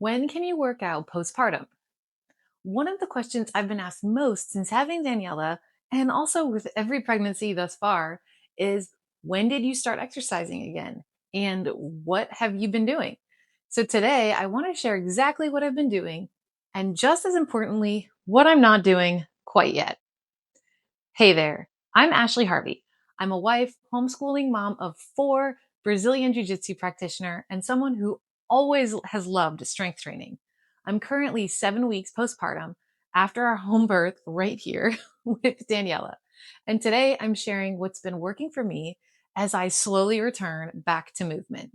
When can you work out postpartum? One of the questions I've been asked most since having Daniela, and also with every pregnancy thus far, is when did you start exercising again? And what have you been doing? So today, I want to share exactly what I've been doing, and just as importantly, what I'm not doing quite yet. Hey there, I'm Ashley Harvey. I'm a wife, homeschooling mom of four, Brazilian Jiu Jitsu practitioner, and someone who always has loved strength training. I'm currently 7 weeks postpartum after our home birth right here with Daniela. And today I'm sharing what's been working for me as I slowly return back to movement.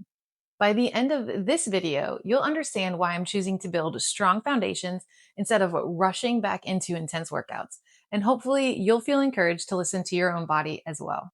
By the end of this video, you'll understand why I'm choosing to build strong foundations instead of rushing back into intense workouts. And hopefully, you'll feel encouraged to listen to your own body as well.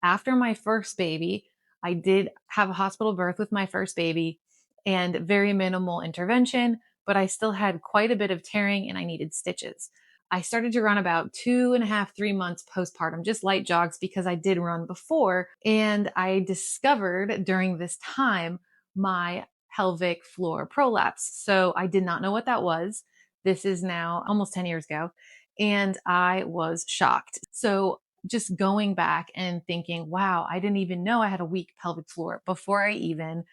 After my first baby, I did have a hospital birth with my first baby and very minimal intervention, but I still had quite a bit of tearing and I needed stitches. I started to run about 2.5, 3 months postpartum, just light jogs because I did run before. And I discovered during this time my pelvic floor prolapse. So I did not know what that was. This is now almost 10 years ago. And I was shocked. So just going back and thinking, wow, I didn't even know I had a weak pelvic floor before I even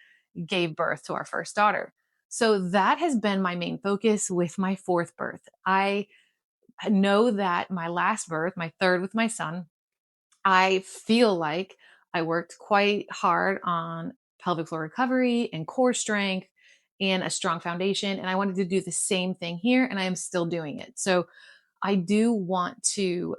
gave birth to our first daughter. So that has been my main focus with my fourth birth. I know that my last birth, my third with my son, I feel like I worked quite hard on pelvic floor recovery and core strength and a strong foundation. And I wanted to do the same thing here, and I am still doing it. So I do want to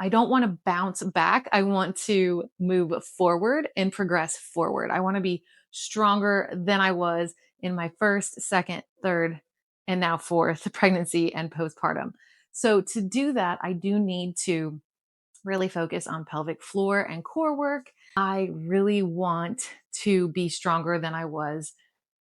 I don't want to bounce back. I want to move forward and progress forward. I want to be stronger than I was in my first, second, third, and now fourth pregnancy and postpartum. So to do that, I do need to really focus on pelvic floor and core work. I really want to be stronger than I was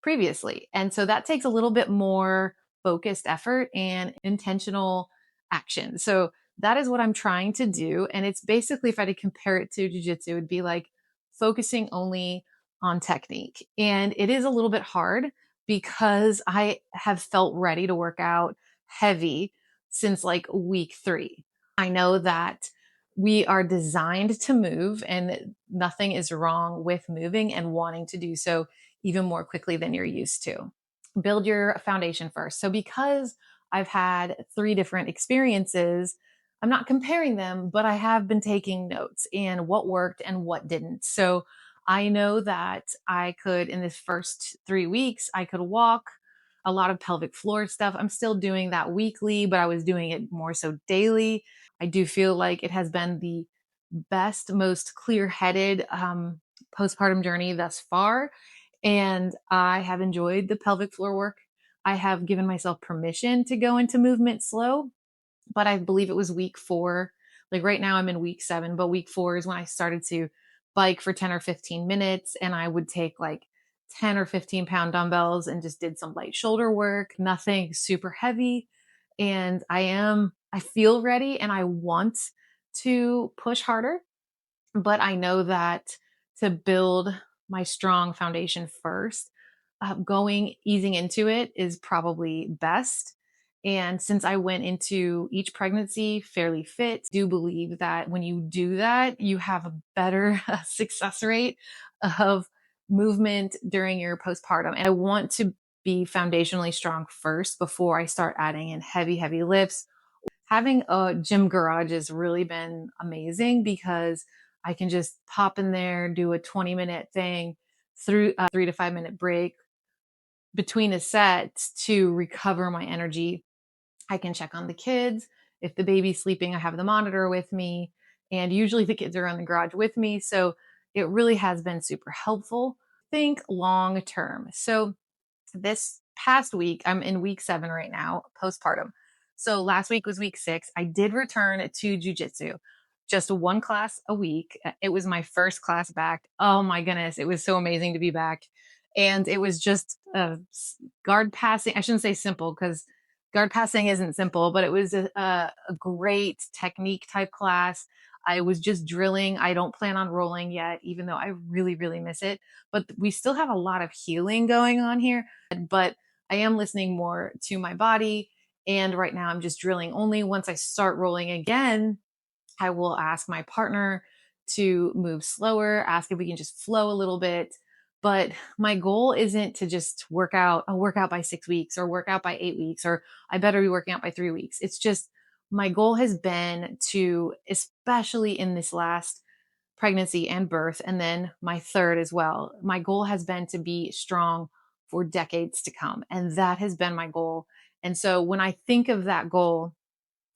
previously. And so that takes a little bit more focused effort and intentional action. So that is what I'm trying to do. And it's basically, if I had to compare it to jujitsu, it would be like focusing only on technique. And it is a little bit hard because I have felt ready to work out heavy since like week 3. I know that we are designed to move and nothing is wrong with moving and wanting to do so even more quickly than you're used to. Build your foundation first. So because I've had 3 different experiences, I'm not comparing them, but I have been taking notes and what worked and what didn't. So I know that I could, in this first 3 weeks, I could walk a lot of pelvic floor stuff. I'm still doing that weekly, but I was doing it more so daily. I do feel like it has been the best, most clear headed postpartum journey thus far. And I have enjoyed the pelvic floor work. I have given myself permission to go into movement slow, but I believe it was week 4. Like right now, I'm in week 7, but week 4 is when I started to bike for 10 or 15 minutes. And I would take like 10 or 15-pound dumbbells and just did some light shoulder work, nothing super heavy. And I feel ready and I want to push harder, but I know that to build my strong foundation first, easing into it is probably best. And since I went into each pregnancy fairly fit, do believe that when you do that, you have a better success rate of movement during your postpartum. And I want to be foundationally strong first before I start adding in heavy, heavy lifts. Having a gym garage has really been amazing because I can just pop in there, do a 20-minute thing through a 3 to 5 minute break between a set to recover my energy. I can check on the kids. If the baby's sleeping, I have the monitor with me. And usually the kids are in the garage with me. So it really has been super helpful. Think long term. So this past week, I'm in week 7 right now, postpartum. So last week was week 6. I did return to jujitsu, just one class a week. It was my first class back. Oh my goodness, it was so amazing to be back. And it was just guard passing. I shouldn't say simple because guard passing isn't simple, but it was a great technique type class. I was just drilling. I don't plan on rolling yet, even though I really, really miss it. But we still have a lot of healing going on here. But I am listening more to my body. And right now I'm just drilling only. Once I start rolling again, I will ask my partner to move slower, ask if we can just flow a little bit. But my goal isn't to just work out by 6 weeks or work out by 8 weeks, or I better be working out by 3 weeks. It's just my goal has been to, especially in this last pregnancy and birth, and then my third as well, my goal has been to be strong for decades to come. And that has been my goal. And so when I think of that goal,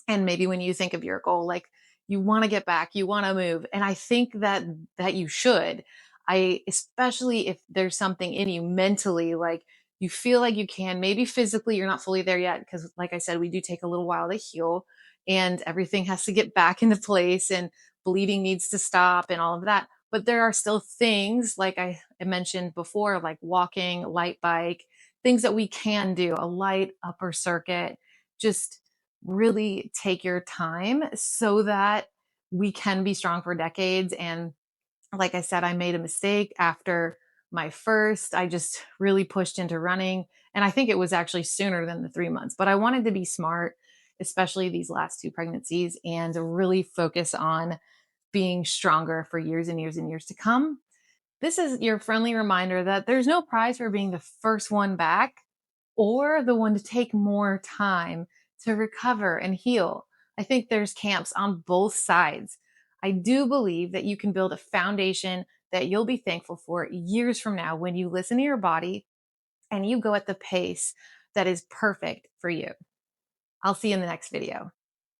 and maybe when you think of your goal, like you want to get back, you want to move, and I think that you should. I Especially if there's something in you mentally, like you feel like you can, maybe physically you're not fully there yet, because like I said, we do take a little while to heal, and everything has to get back into place, and bleeding needs to stop and all of that. But there are still things like I mentioned before, like walking, light bike, things that we can do, a light upper circuit. Just really take your time so that we can be strong for decades. And like I said, I made a mistake after my first. I just really pushed into running. And I think it was actually sooner than the 3 months, but I wanted to be smart, especially these last two pregnancies, and really focus on being stronger for years and years and years to come. This is your friendly reminder that there's no prize for being the first one back or the one to take more time to recover and heal. I think there's camps on both sides. I do believe that you can build a foundation that you'll be thankful for years from now when you listen to your body and you go at the pace that is perfect for you. I'll see you in the next video.